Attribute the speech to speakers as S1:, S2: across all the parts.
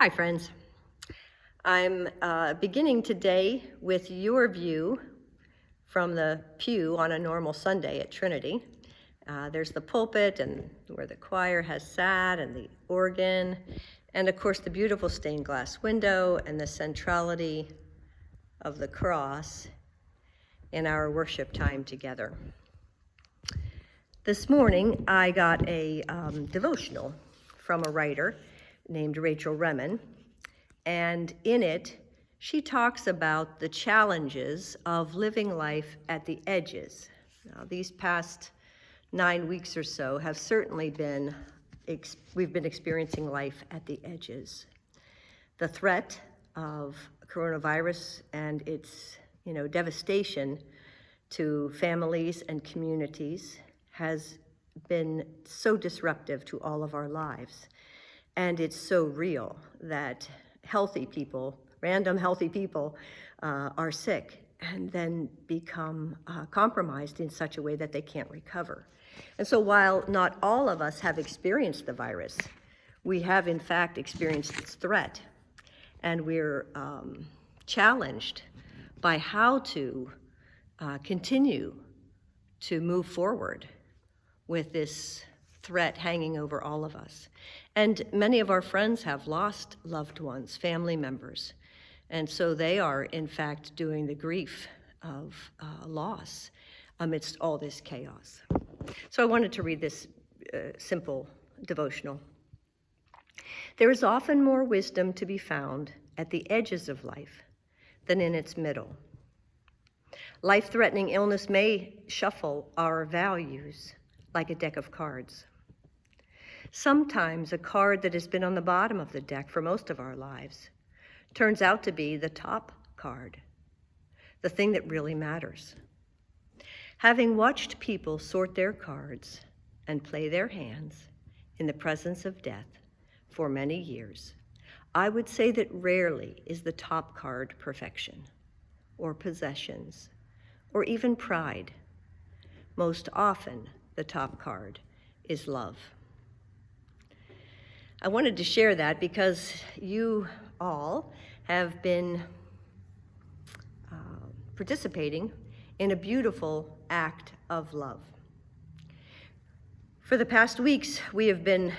S1: Hi, friends. I'm beginning today with your view from the pew on a normal Sunday at Trinity. There's the pulpit and where the choir has sat and the organ, and of course the beautiful stained glass window and the centrality of the cross in our worship time together. This morning I got a devotional from a writer named Rachel Remen. And in it, she talks about the challenges of living life at the edges. Now, these past 9 weeks or so have certainly been, we've been experiencing life at the edges. The threat of coronavirus and its, devastation to families and communities has been so disruptive to all of our lives. And it's so real that healthy people, random healthy people, are sick and then become compromised in such a way that they can't recover. And so while not all of us have experienced the virus, we have in fact experienced its threat. And we're challenged by how to continue to move forward with this threat hanging over all of us. And many of our friends have lost loved ones, family members. And so they are, in fact, doing the grief of loss amidst all this chaos. So I wanted to read this simple devotional. There is often more wisdom to be found at the edges of life than in its middle. Life-threatening illness may shuffle our values like a deck of cards. Sometimes a card that has been on the bottom of the deck for most of our lives turns out to be the top card, the thing that really matters. Having watched people sort their cards and play their hands in the presence of death for many years, I would say that rarely is the top card perfection or possessions or even pride. Most often, the top card is love. I wanted to share that because you all have been participating in a beautiful act of love. For the past weeks, we have been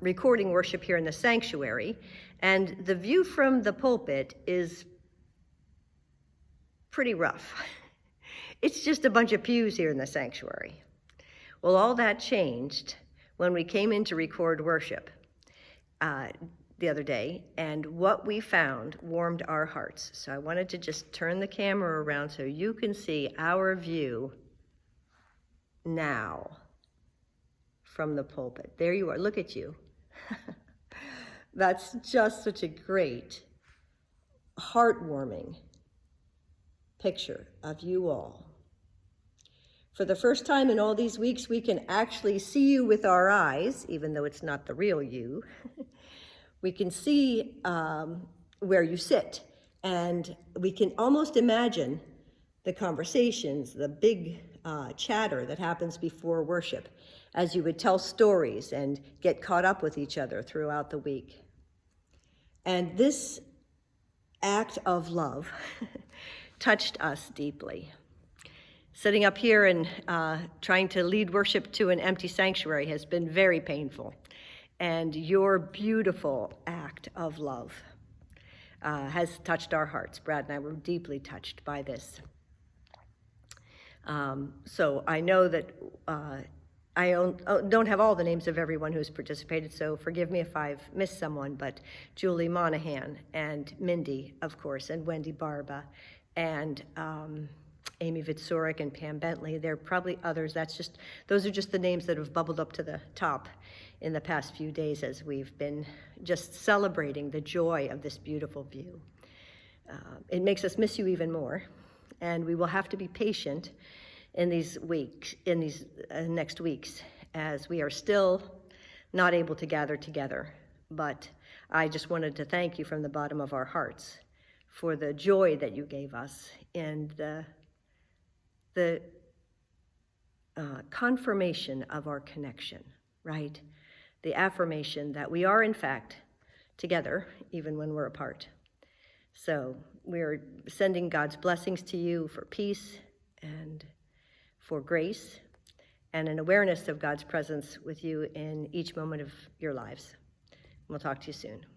S1: recording worship here in the sanctuary, and the view from the pulpit is pretty rough. It's just a bunch of pews here in the sanctuary. Well, all that changed when we came in to record worship the other day, and what we found warmed our hearts. So I wanted to just turn the camera around so you can see our view now from the pulpit. There you are, look at you. That's just such a great, heartwarming picture of you all. For the first time in all these weeks, we can actually see you with our eyes, even though it's not the real you. We can see where you sit, and we can almost imagine the conversations, the big chatter that happens before worship, as you would tell stories and get caught up with each other throughout the week. And this act of love touched us deeply. Sitting up here and trying to lead worship to an empty sanctuary has been very painful. And your beautiful act of love has touched our hearts. Brad and I were deeply touched by this. So I know that I don't have all the names of everyone who's participated, so forgive me if I've missed someone, but Julie Monahan and Mindy, of course, and Wendy Barba, and Amy Vitsurik and Pam Bentley. There are probably others. Those are just the names that have bubbled up to the top in the past few days as we've been just celebrating the joy of this beautiful view. It makes us miss you even more, and we will have to be patient in these next weeks, as we are still not able to gather together. But I just wanted to thank you from the bottom of our hearts for the joy that you gave us and the confirmation of our connection, right? The affirmation that we are, in fact, together, even when we're apart. So we're sending God's blessings to you for peace and for grace and an awareness of God's presence with you in each moment of your lives. We'll talk to you soon.